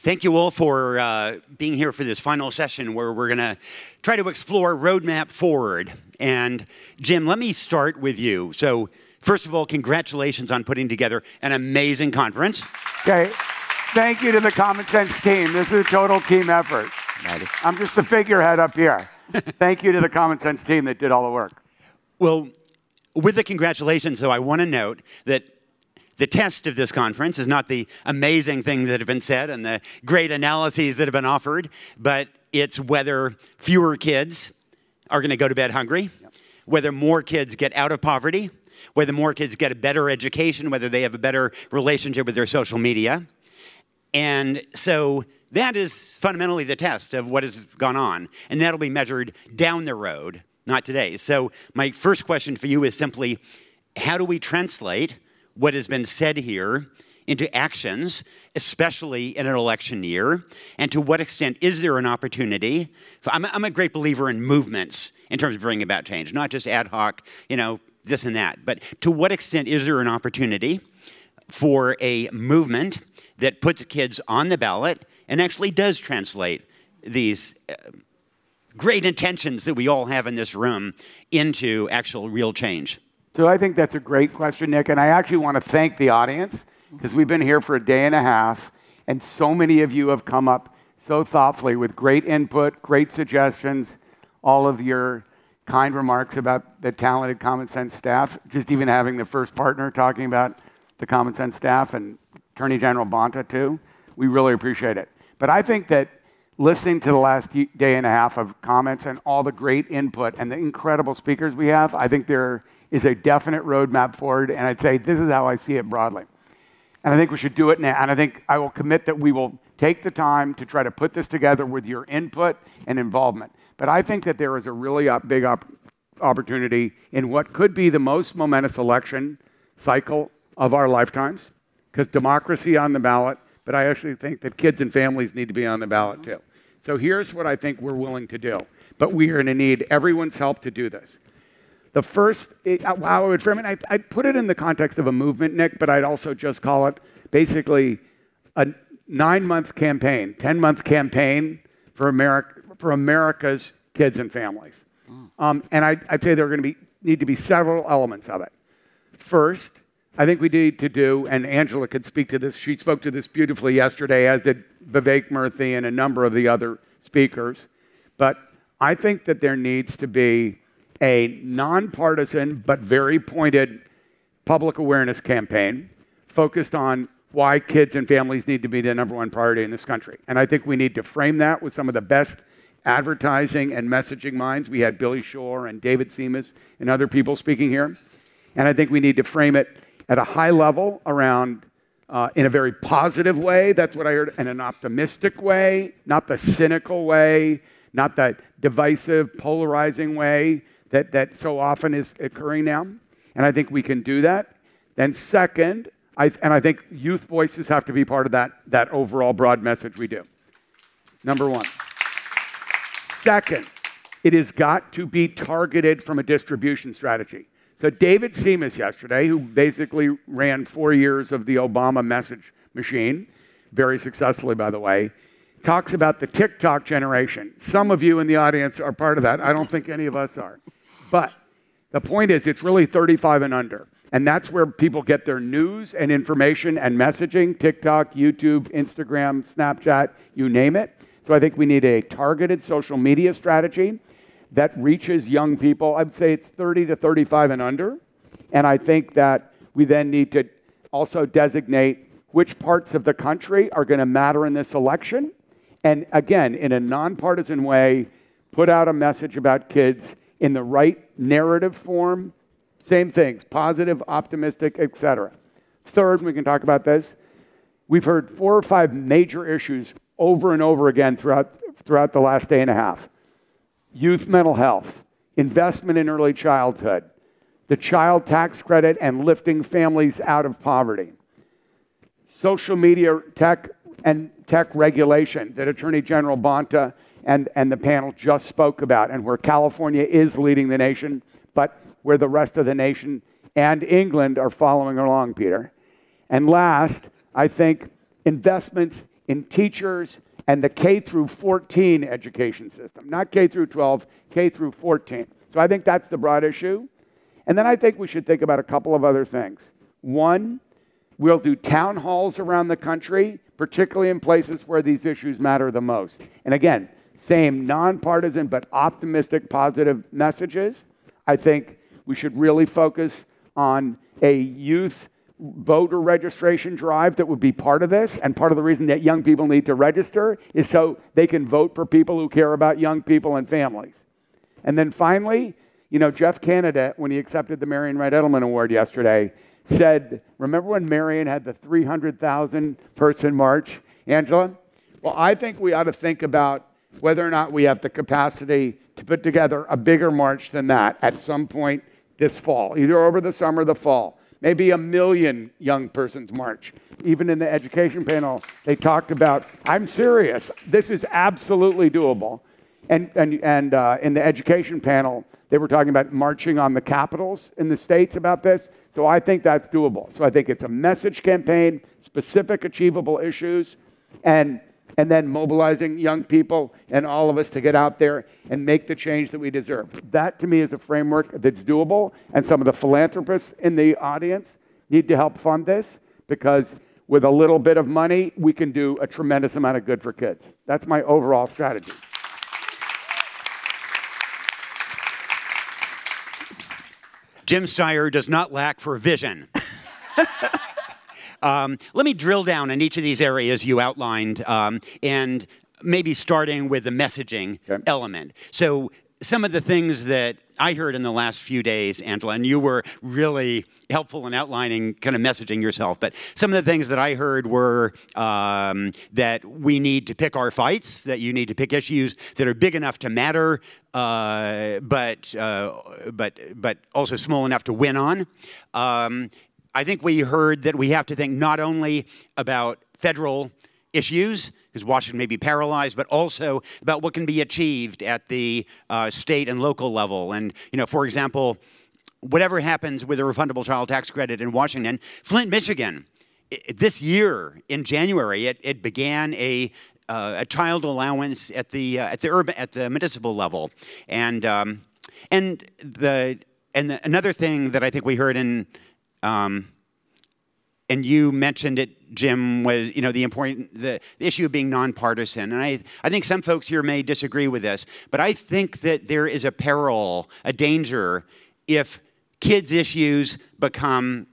Thank you all for being here for this final session where we're going to try to explore roadmap forward. And Jim, let me start with you. So first of all, congratulations on putting together an amazing conference. Okay, thank you to the Common Sense team. This is a total team effort. I'm just the figurehead up here. Thank you to the Common Sense team that did all the work. Well, with the congratulations, though, I want to note that the test of this conference is not the amazing things that have been said and the great analyses that have been offered, but it's whether fewer kids are going to go to bed hungry, whether more kids get out of poverty, whether more kids get a better education, whether they have a better relationship with their social media. And so that is fundamentally the test of what has gone on, and that'll be measured down the road, not today. So my first question for you is simply, how do we translate what has been said here into actions, especially in an election year? And to what extent is there an opportunity? I'm a great believer in movements in terms of bringing about change, not just ad hoc, this and that. But to what extent is there an opportunity for a movement that puts kids on the ballot and actually does translate these great intentions that we all have in this room into actual real change? So I think that's a great question, Nick, and I actually want to thank the audience because we've been here for a day and a half, and so many of you have come up so thoughtfully with great input, great suggestions, all of your kind remarks about the talented Common Sense staff, just even having the first partner talking about the Common Sense staff and Attorney General Bonta, too. We really appreciate it. But I think that listening to the last day and a half of comments and all the great input and the incredible speakers we have, I think there is a definite roadmap forward, and I'd say this is how I see it broadly. And I think we should do it now, and I think I will commit that we will take the time to try to put this together with your input and involvement. But I think that there is a really big opportunity in what could be the most momentous election cycle of our lifetimes, because democracy on the ballot, but I actually think that kids and families need to be on the ballot too. So here's what I think we're willing to do, but we are going to need everyone's help to do this. The first, how I would frame it, I'd put it in the context of a movement, Nick, but I'd also just call it basically a 9-month campaign, 10-month campaign for America's kids and families. And I'd say there are going to need to be several elements of it. First, I think we need to do, and Angela could speak to this, she spoke to this beautifully yesterday, as did Vivek Murthy and a number of the other speakers, but I think that there needs to be a nonpartisan but very pointed public awareness campaign focused on why kids and families need to be the #1 priority in this country. And I think we need to frame that with some of the best advertising and messaging minds. We had Billy Shore and David Seamus and other people speaking here. And I think we need to frame it at a high level around, in a very positive way, that's what I heard, in an optimistic way, not the cynical way, not the divisive, polarizing way that so often is occurring now. And I think we can do that. Then second, I think youth voices have to be part of that overall broad message we do. #1. Second, it has got to be targeted from a distribution strategy. So David Seamus yesterday, who basically ran 4 years of the Obama message machine, very successfully, by the way, talks about the TikTok generation. Some of you in the audience are part of that. I don't think any of us are. But the point is, it's really 35 and under. And that's where people get their news and information and messaging, TikTok, YouTube, Instagram, Snapchat, you name it. So I think we need a targeted social media strategy that reaches young people. I'd say it's 30 to 35 and under. And I think that we then need to also designate which parts of the country are going to matter in this election. And again, in a nonpartisan way, put out a message about kids in the right narrative form. Same things, positive, optimistic, etc. Third, we can talk about this. We've heard 4 or 5 major issues over and over again throughout the last day and a half. Youth mental health, investment in early childhood, the child tax credit and lifting families out of poverty, social media tech and tech regulation that Attorney General Bonta and the panel just spoke about, and where California is leading the nation, but where the rest of the nation and England are following along, Peter. And last, I think investments in teachers and the K through 14 education system, not K through 12, K through 14. So I think that's the broad issue. And then I think we should think about a couple of other things. One, we'll do town halls around the country, particularly in places where these issues matter the most. And again, same nonpartisan but optimistic, positive messages. I think we should really focus on a youth voter registration drive that would be part of this. And part of the reason that young people need to register is so they can vote for people who care about young people and families. And then finally, you know, Jeff Canada, when he accepted the Marion Wright Edelman Award yesterday, said, remember when Marion had the 300,000 person march, Angela? Well, I think we ought to think about whether or not we have the capacity to put together a bigger march than that at some point this fall, either over the summer or the fall. Maybe 1 million young persons march. Even in the education panel, they talked about, I'm serious, this is absolutely doable. And in the education panel, they were talking about marching on the capitals in the states about this. So I think that's doable. So I think it's a message campaign, specific achievable issues, and then mobilizing young people and all of us to get out there and make the change that we deserve. That, to me, is a framework that's doable, and some of the philanthropists in the audience need to help fund this, because with a little bit of money, we can do a tremendous amount of good for kids. That's my overall strategy. Jim Steyer does not lack for vision. Let me drill down in each of these areas you outlined, and maybe starting with the messaging element. So some of the things that I heard in the last few days, Angela, and you were really helpful in outlining kind of messaging yourself, but some of the things that I heard were that we need to pick our fights, that you need to pick issues that are big enough to matter, but also small enough to win on. I think we heard that we have to think not only about federal issues, because Washington may be paralyzed, but also about what can be achieved at the state and local level. And, you know, for example, whatever happens with a refundable child tax credit in Washington, Flint, Michigan, this year in January, it began a child allowance at the municipal level, and another thing that I think we heard in and you mentioned it, Jim, was, you know, the issue of being nonpartisan. And I think some folks here may disagree with this, but I think that there is a peril, a danger, if kids' issues become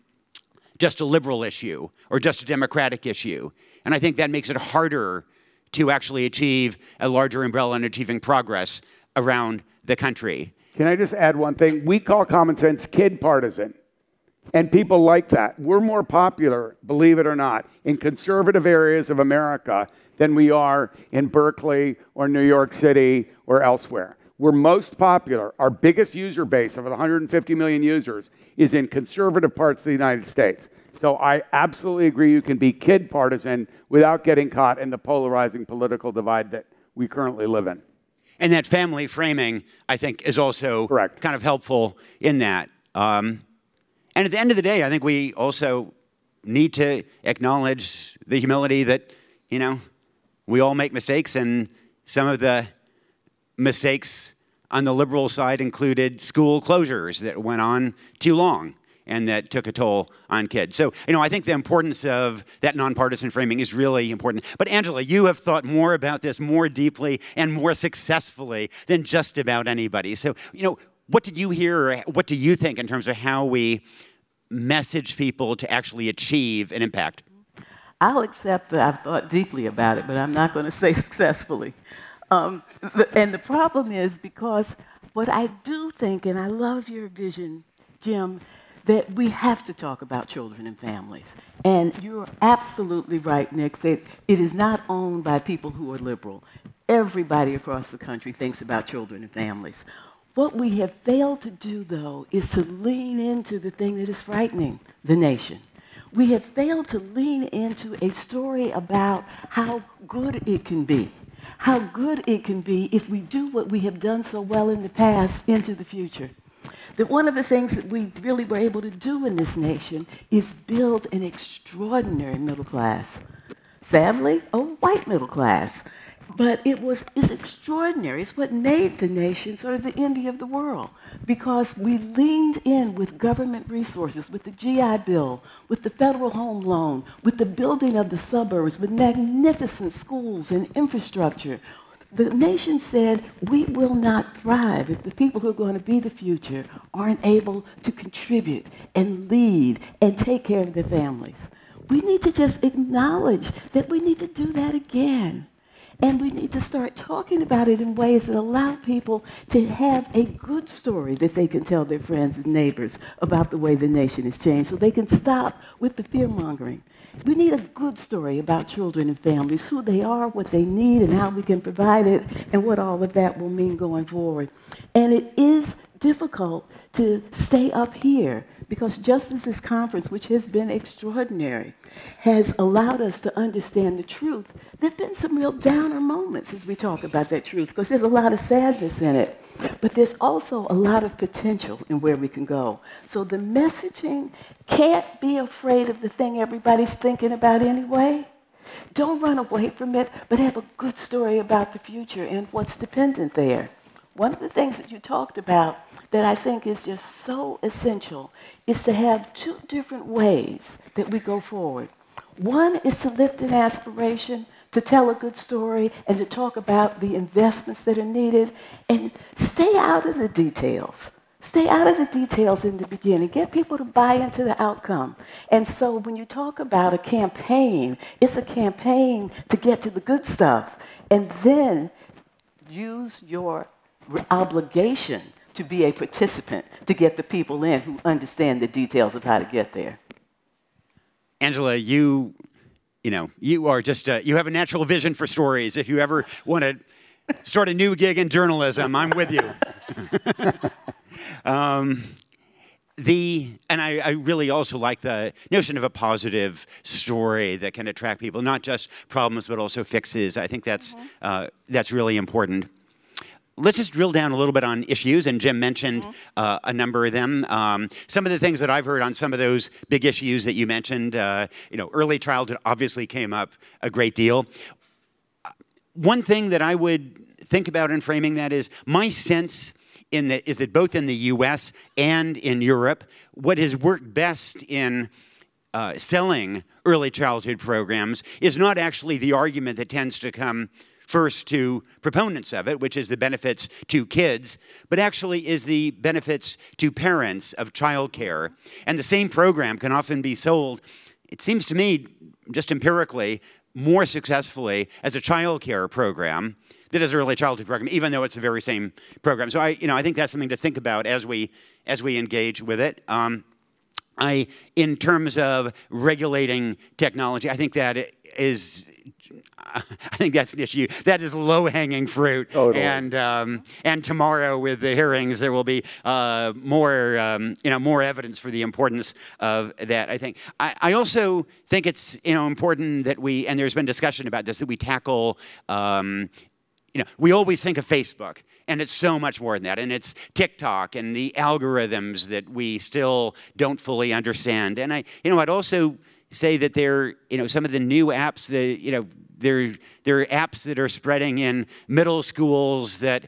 just a liberal issue or just a Democratic issue. And I think that makes it harder to actually achieve a larger umbrella and achieving progress around the country. Can I just add one thing? We call common sense kid partisan. And people like that. We're more popular, believe it or not, in conservative areas of America than we are in Berkeley or New York City or elsewhere. We're most popular. Our biggest user base of 150 million users is in conservative parts of the United States. So I absolutely agree you can be kid partisan without getting caught in the polarizing political divide that we currently live in. And that family framing, I think, is also kind of helpful in that. And at the end of the day, I think we also need to acknowledge the humility that, you know, we all make mistakes, and some of the mistakes on the liberal side included school closures that went on too long and that took a toll on kids. So, you know, I think the importance of that nonpartisan framing is really important. But Angela, you have thought more about this more deeply and more successfully than just about anybody. So, you know, what did you hear, or what do you think in terms of how we message people to actually achieve an impact? I'll accept that I've thought deeply about it, but I'm not going to say successfully. And the problem is because what I do think, and I love your vision, Jim, that we have to talk about children and families. And you're absolutely right, Nick, that it is not owned by people who are liberal. Everybody across the country thinks about children and families. What we have failed to do, though, is to lean into the thing that is frightening the nation. We have failed to lean into a story about how good it can be, how good it can be if we do what we have done so well in the past into the future. That one of the things that we really were able to do in this nation is build an extraordinary middle class. Sadly, a white middle class. But it's extraordinary. It's what made the nation sort of the envy of the world, because we leaned in with government resources, with the GI Bill, with the federal home loan, with the building of the suburbs, with magnificent schools and infrastructure. The nation said, we will not thrive if the people who are going to be the future aren't able to contribute and lead and take care of their families. We need to just acknowledge that we need to do that again. And we need to start talking about it in ways that allow people to have a good story that they can tell their friends and neighbors about the way the nation has changed, so they can stop with the fear-mongering. We need a good story about children and families, who they are, what they need, and how we can provide it, and what all of that will mean going forward. And it is difficult to stay up here, because just as this conference, which has been extraordinary, has allowed us to understand the truth, there have been some real downer moments as we talk about that truth, because there's a lot of sadness in it. But there's also a lot of potential in where we can go. So the messaging can't be afraid of the thing everybody's thinking about anyway. Don't run away from it, but have a good story about the future and what's dependent there. One of the things that you talked about that I think is just so essential is to have two different ways that we go forward. One is to lift an aspiration, to tell a good story, and to talk about the investments that are needed, and stay out of the details. Stay out of the details in the beginning. Get people to buy into the outcome. And so when you talk about a campaign, it's a campaign to get to the good stuff, and then use your obligation to be a participant to get the people in who understand the details of how to get there. Angela, you are just, you have a natural vision for stories. If you ever want to start a new gig in journalism, I'm with you. And I really also like the notion of a positive story that can attract people, not just problems, but also fixes. I think that's really important. Let's just drill down a little bit on issues, and Jim mentioned a number of them. Some of the things that I've heard on some of those big issues that you mentioned, early childhood obviously came up a great deal. One thing that I would think about in framing that is my sense is that both in the US and in Europe, what has worked best in selling early childhood programs is not actually the argument that tends to come first to proponents of it, which is the benefits to kids, but actually is the benefits to parents of childcare. And the same program can often be sold, it seems to me, just empirically, more successfully as a childcare program than as an early childhood program, even though it's the very same program. So I think that's something to think about as we engage with it. In terms of regulating technology, I think that I think that's an issue. That is low-hanging fruit. Totally. And tomorrow with the hearings, there will be more evidence for the importance of that, I think. I also think it's important that we, and there's been discussion about this, that we tackle, we always think of Facebook, and it's so much more than that. And it's TikTok and the algorithms that we still don't fully understand. And I'd also say that some of the new apps that, there are apps that are spreading in middle schools that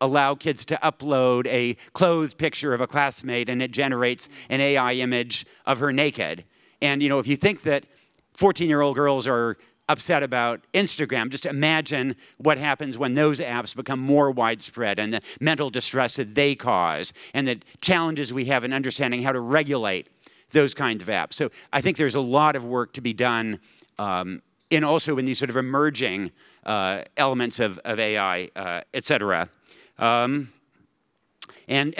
allow kids to upload a clothed picture of a classmate, and it generates an AI image of her naked. And, if you think that 14-year-old girls are upset about Instagram, just imagine what happens when those apps become more widespread, and the mental distress that they cause, and the challenges we have in understanding how to regulate those kinds of apps. So I think there's a lot of work to be done also in these sort of emerging elements of AI, et cetera. And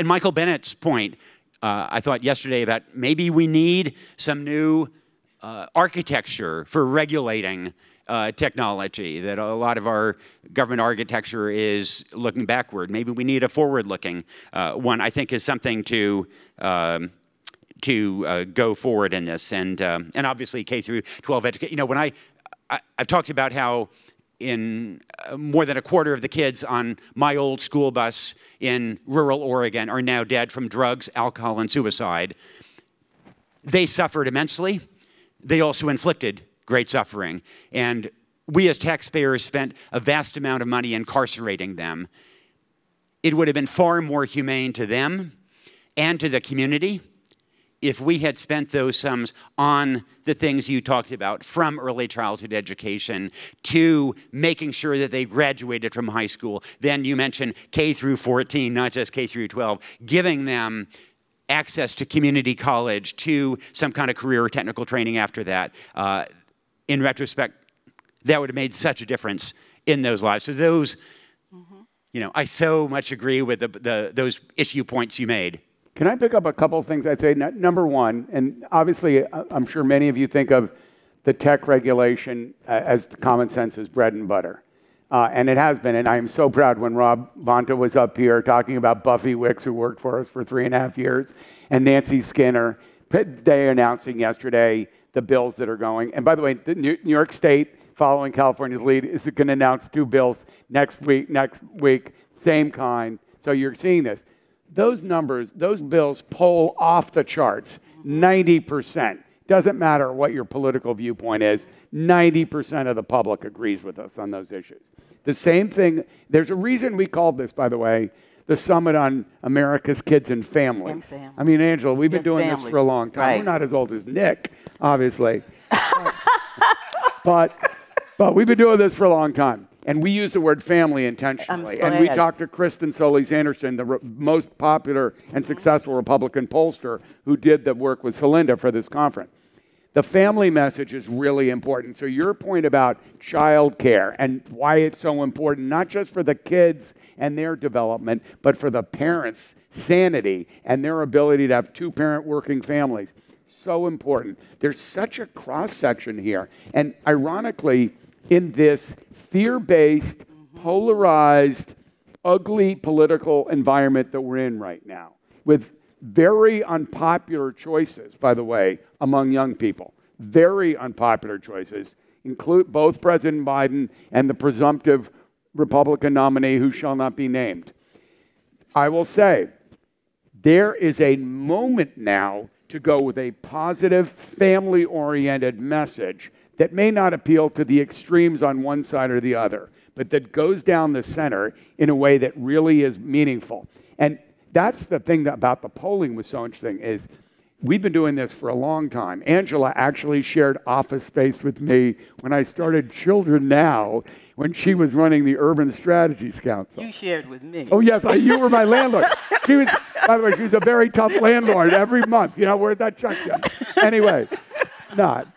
Michael Bennett's point, I thought yesterday, about maybe we need some new architecture for regulating technology, that a lot of our government architecture is looking backward. Maybe we need a forward-looking one, I think, is something to go forward in this. And obviously K through 12 education. When I've talked about how in more than a quarter of the kids on my old school bus in rural Oregon are now dead from drugs, alcohol, and suicide. They suffered immensely. They also inflicted great suffering. And we as taxpayers spent a vast amount of money incarcerating them. It would have been far more humane to them and to the community if we had spent those sums on the things you talked about, from early childhood education to making sure that they graduated from high school. Then you mentioned K through 14, not just K through 12, giving them access to community college, to some kind of career or technical training after that. In retrospect, that would have made such a difference in those lives. So those, you know, I so much agree with those issue points you made. Can I pick up a couple of things I'd say? Number one, and obviously I'm sure many of you think of the tech regulation as common sense as bread and butter. And it has been, and I am so proud when Rob Bonta was up here talking about Buffy Wicks, who worked for us for 3.5 years, and Nancy Skinner. They announcing yesterday the bills that are going. And by the way, the New York State, following California's lead, is going to announce 2 bills next week, same kind. So you're seeing this. Those numbers, those bills poll off the charts, 90%. Doesn't matter what your political viewpoint is, 90% of the public agrees with us on those issues. The same thing, there's a reason we called this, by the way, the Summit on America's Kids and Families. I mean, Angela, we've been doing this for a long time. Right. We're not as old as Nick, obviously. but we've been doing this for a long time. And we use the word family intentionally. And we talked to Kristen Solis-Anderson, the most popular and successful Republican pollster who did the work with Celinda for this conference. The family message is really important. So your point about child care and why it's so important, not just for the kids and their development, but for the parents' sanity and their ability to have 2-parent working families. So important. There's such a cross-section here. And ironically, in this fear-based, polarized, ugly political environment that we're in right now, with very unpopular choices, by the way, among young people. Very unpopular choices, include both President Biden and the presumptive Republican nominee who shall not be named. I will say, there is a moment now to go with a positive, family-oriented message that may not appeal to the extremes on one side or the other, but that goes down the center in a way that really is meaningful. And that's the thing about the polling was so interesting is we've been doing this for a long time. Angela actually shared office space with me when I started Children Now, when she was running the Urban Strategies Council. You shared with me. Oh, yes, you were my landlord. She was, by the way, she was a very tough landlord every month. You know, where's that check done? Anyway, not.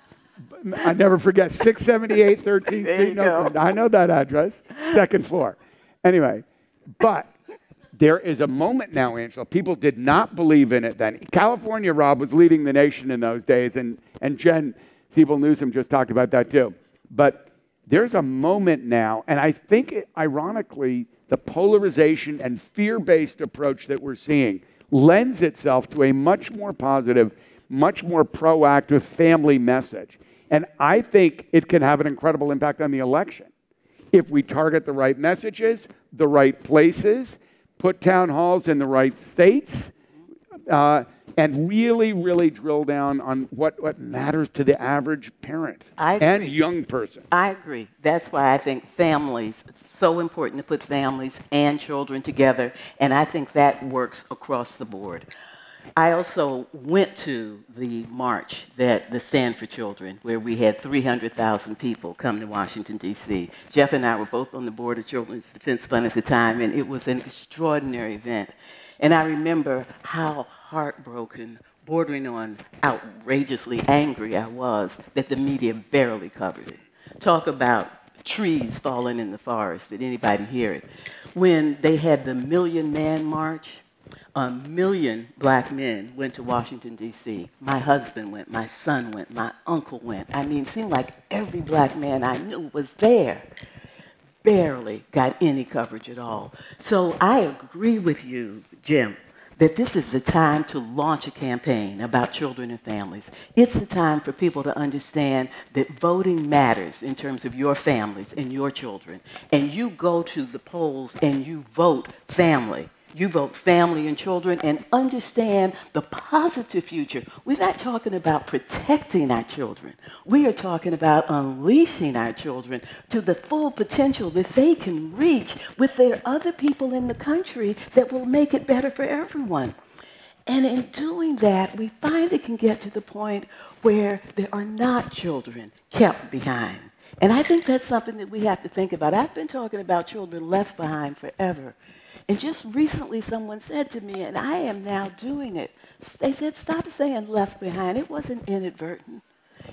I never forget, 678 13th Street. No, I know that address, 2nd floor. Anyway, but there is a moment now, Angela. People did not believe in it then. California, Rob, was leading the nation in those days, and Jen Siebel-Newsom just talked about that too. But there's a moment now, and I think, ironically, the polarization and fear-based approach that we're seeing lends itself to a much more positive, much more proactive family message. And I think it can have an incredible impact on the election if we target the right messages, the right places, put town halls in the right states, and really, really drill down on what matters to the average parent and young person. I agree. That's why I think families, it's so important to put families and children together, and I think that works across the board. I also went to the march, the Stand for Children, where we had 300,000 people come to Washington, D.C. Jeff and I were both on the board of Children's Defense Fund at the time, and it was an extraordinary event. And I remember how heartbroken, bordering on outrageously angry I was that the media barely covered it. Talk about trees falling in the forest. Did anybody hear it? When they had the Million Man March, 1 million black men went to Washington, D.C. My husband went, my son went, my uncle went. I mean, it seemed like every black man I knew was there. Barely got any coverage at all. So I agree with you, Jim, that this is the time to launch a campaign about children and families. It's the time for people to understand that voting matters in terms of your families and your children. And you go to the polls and you vote family. You vote family and children and understand the positive future. We're not talking about protecting our children. We are talking about unleashing our children to the full potential that they can reach with their other people in the country that will make it better for everyone. And in doing that, we find it can get to the point where there are not children kept behind. And I think that's something that we have to think about. I've been talking about children left behind forever. And just recently someone said to me, and I am now doing it, they said, stop saying left behind. It wasn't inadvertent.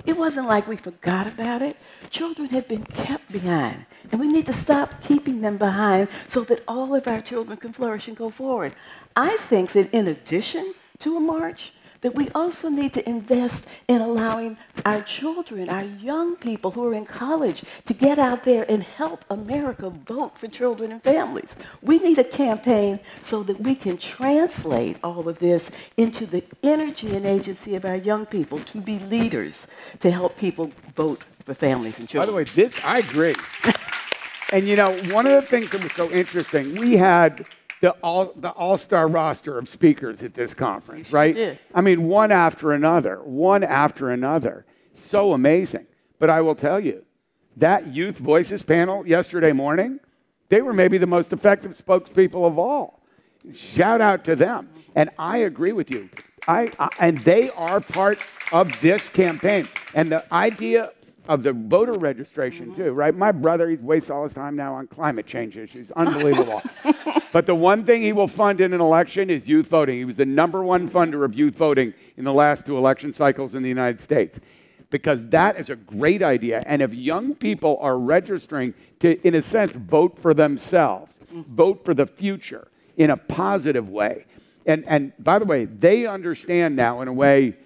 It wasn't like we forgot about it. Children have been kept behind. And we need to stop keeping them behind so that all of our children can flourish and go forward. I think that in addition to a march, that we also need to invest in allowing our children, our young people who are in college, to get out there and help America vote for children and families. We need a campaign so that we can translate all of this into the energy and agency of our young people to be leaders, to help people vote for families and children. By the way, I agree. And you know, one of the things that was so interesting, we had the all-star roster of speakers at this conference, right? Did. I mean, one after another. So amazing. But I will tell you, that Youth Voices panel yesterday morning, they were maybe the most effective spokespeople of all. Shout out to them. And I agree with you. And they are part of this campaign. And the idea of the voter registration, too, right? My brother, he wastes all his time now on climate change issues. Unbelievable. But the one thing he will fund in an election is youth voting. He was the #1 funder of youth voting in the last 2 election cycles in the United States. Because that is a great idea. And if young people are registering to, in a sense, vote for themselves, vote for the future in a positive way. And by the way, they understand now in a way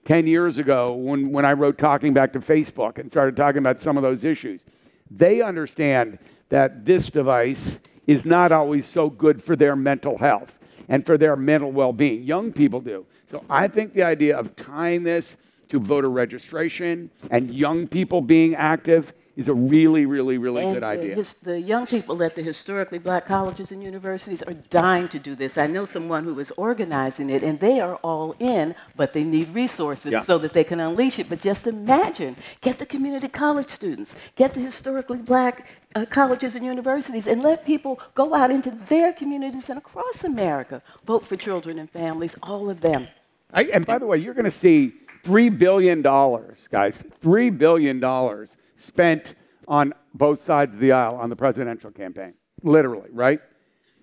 10 years ago, when I wrote Talking Back to Facebook and started talking about some of those issues, they understand that this device is not always so good for their mental health and for their mental well-being. Young people do. So I think the idea of tying this to voter registration and young people being active is a really, really, really good idea. The young people at the historically black colleges and universities are dying to do this. I know someone who is organizing it, and they are all in, but they need resources so that they can unleash it. But just imagine, get the community college students, get the historically black colleges and universities, and let people go out into their communities and across America, vote for children and families, all of them. And by the way, you're going to see $3 billion, guys, $3 billion spent on both sides of the aisle on the presidential campaign, literally, right?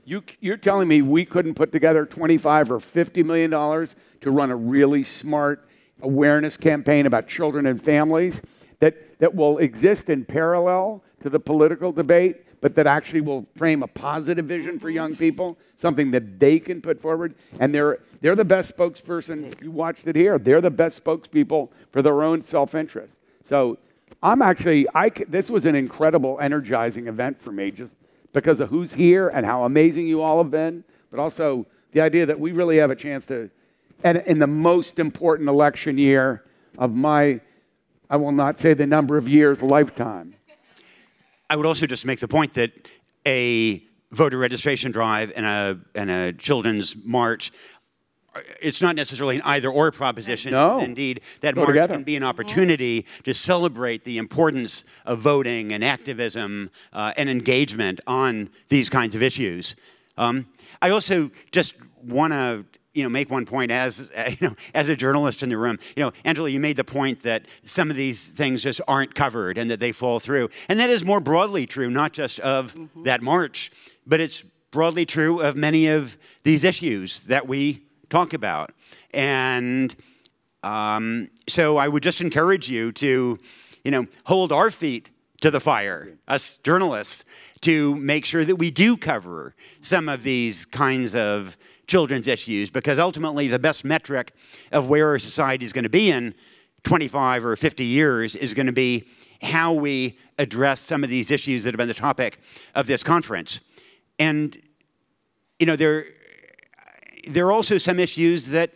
You're telling me we couldn't put together $25 or $50 million to run a really smart awareness campaign about children and families that will exist in parallel to the political debate, but that actually will frame a positive vision for young people, something that they can put forward. And they're the best spokesperson. You watched it here. They're the best spokespeople for their own self-interest. So this was an incredible, energizing event for me, just because of who's here and how amazing you all have been, but also the idea that we really have a chance to, and in the most important election year of my, I will not say the number of years, lifetime. I would also just make the point that a voter registration drive and a children's march, it's not necessarily an either-or proposition. No. Indeed, that march can be an opportunity to celebrate the importance of voting and activism and engagement on these kinds of issues. I also just want to make one point as a journalist in the room. Angela, you made the point that some of these things just aren't covered and that they fall through. And that is more broadly true, not just of that march, but it's broadly true of many of these issues that we talk about. And so I would just encourage you to, hold our feet to the fire, us journalists, to make sure that we do cover some of these kinds of children's issues, because ultimately the best metric of where our society is going to be in 25 or 50 years is going to be how we address some of these issues that have been the topic of this conference. And, there are also some issues that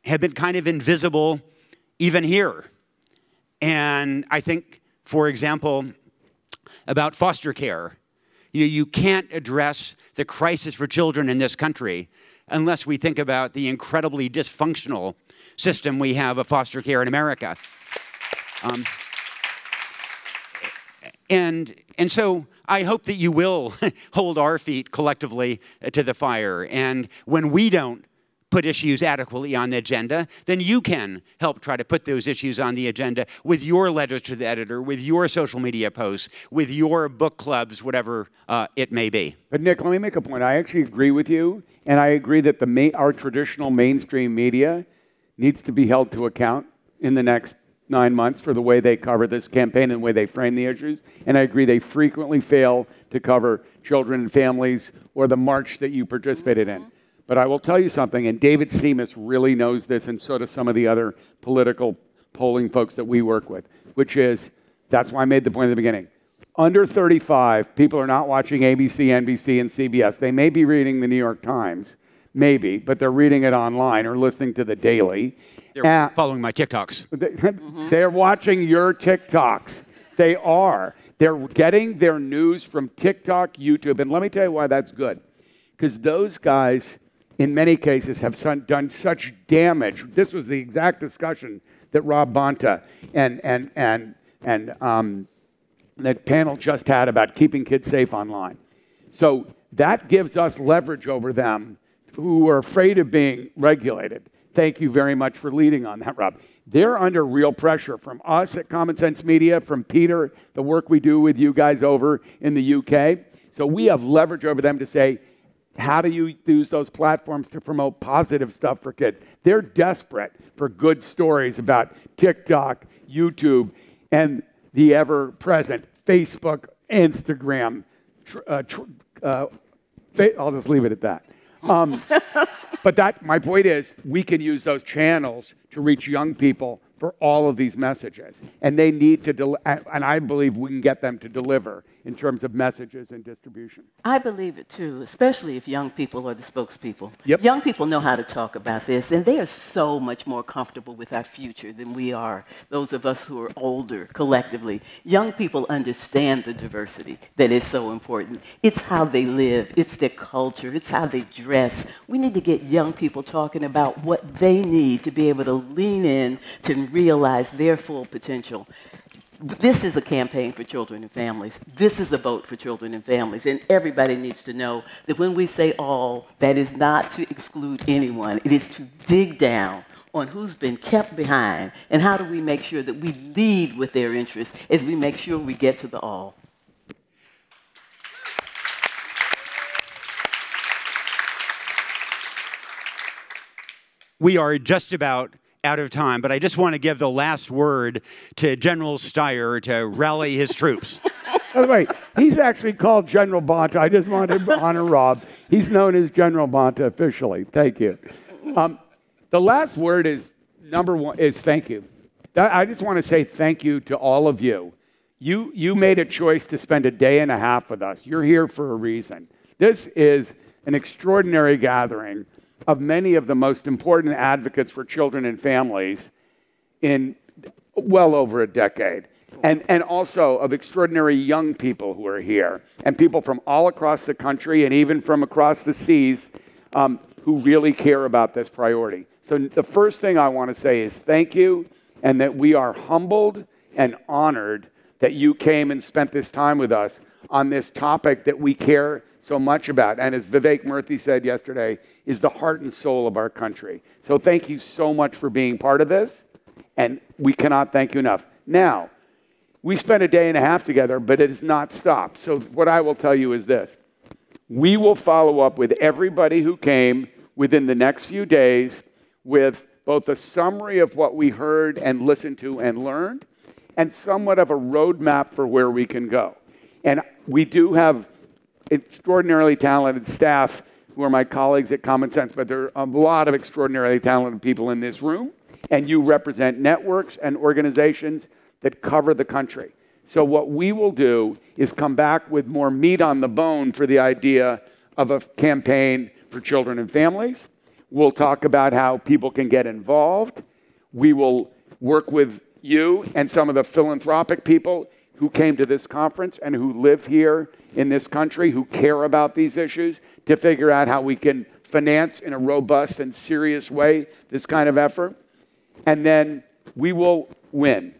have been kind of invisible even here. And I think, for example, about foster care. You can't address the crisis for children in this country unless we think about the incredibly dysfunctional system we have of foster care in America. And so I hope that you will hold our feet collectively to the fire. And when we don't put issues adequately on the agenda, then you can help try to put those issues on the agenda with your letters to the editor, with your social media posts, with your book clubs, whatever it may be. But Nick, let me make a point. I actually agree with you, and I agree that our traditional mainstream media needs to be held to account in the next 9 months for the way they cover this campaign and the way they frame the issues. And I agree they frequently fail to cover children and families or the march that you participated in. But I will tell you something, and David Seamus really knows this, and so do some of the other political polling folks that we work with, which is, that's why I made the point at the beginning. Under 35, people are not watching ABC, NBC, and CBS. They may be reading the New York Times, maybe, but they're reading it online or listening to the Daily. They're following my TikToks. They're watching your TikToks. They are. They're getting their news from TikTok, YouTube, and let me tell you why that's good. Because those guys, in many cases, have done such damage. This was the exact discussion that Rob Bonta and that panel just had about keeping kids safe online. So that gives us leverage over them who are afraid of being regulated. Thank you very much for leading on that, Rob. They're under real pressure from us at Common Sense Media, from Peter, the work we do with you guys over in the UK. So we have leverage over them to say, how do you use those platforms to promote positive stuff for kids? They're desperate for good stories about TikTok, YouTube, and the ever-present Facebook, Instagram. I'll just leave it at that. But my point is, we can use those channels to reach young people for all of these messages. And they need to, and I believe we can get them to deliver in terms of messages and distribution. I believe it too, especially if young people are the spokespeople. Yep. Young people know how to talk about this, and they are so much more comfortable with our future than we are, those of us who are older collectively. Young people understand the diversity that is so important. It's how they live, it's their culture, it's how they dress. We need to get young people talking about what they need to be able to lean in to realize their full potential. This is a campaign for children and families. This is a vote for children and families. And everybody needs to know that when we say all, that is not to exclude anyone. It is to dig down on who's been kept behind and how do we make sure that we lead with their interests as we make sure we get to the all. We are just about out of time, but I just want to give the last word to General Steyer to rally his troops. By the way, he's actually called General Bonta. I just wanted to honor Rob. He's known as General Bonta officially. Thank you. The last word is, number one, is thank you. I just want to say thank you to all of you. You made a choice to spend a day and a half with us. You're here for a reason. This is an extraordinary gathering of many of the most important advocates for children and families in well over a decade. And also of extraordinary young people who are here, and people from all across the country and even from across the seas who really care about this priority. So the first thing I want to say is thank you, and that we are humbled and honored that you came and spent this time with us on this topic that we care so much about, and as Vivek Murthy said yesterday, is the heart and soul of our country. So thank you so much for being part of this, and we cannot thank you enough. Now, we spent a day and a half together, but it has not stopped. So what I will tell you is this. We will follow up with everybody who came within the next few days with both a summary of what we heard and listened to and learned, and somewhat of a roadmap for where we can go. And we do have extraordinarily talented staff who are my colleagues at Common Sense, but there are a lot of extraordinarily talented people in this room, and you represent networks and organizations that cover the country. So what we will do is come back with more meat on the bone for the idea of a campaign for children and families. We'll talk about how people can get involved. We will work with you and some of the philanthropic people who came to this conference and who live here in this country, who care about these issues, to figure out how we can finance in a robust and serious way this kind of effort. And then we will win.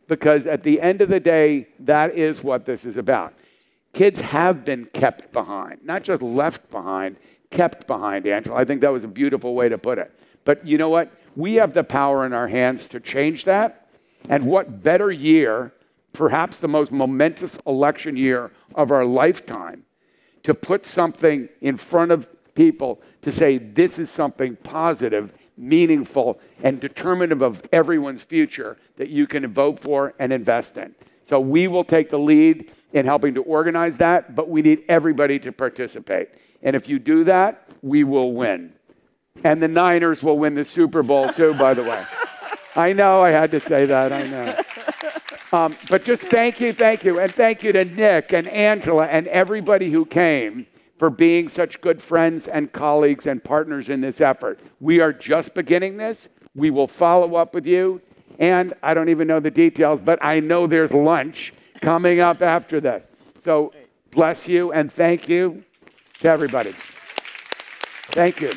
Because at the end of the day, that is what this is about. Kids have been kept behind, not just left behind, kept behind, Angela. I think that was a beautiful way to put it. But you know what? We have the power in our hands to change that. And what better year, perhaps the most momentous election year of our lifetime, to put something in front of people to say this is something positive, meaningful, and determinative of everyone's future that you can vote for and invest in. So we will take the lead in helping to organize that, but we need everybody to participate. And if you do that, we will win. And the Niners will win the Super Bowl too, by the way. I know I had to say that, I know. But just thank you, and thank you to Nick and Angela and everybody who came for being such good friends and colleagues and partners in this effort. We are just beginning this. We will follow up with you. And I don't even know the details, but I know there's lunch coming up after this. So bless you and thank you to everybody. Thank you.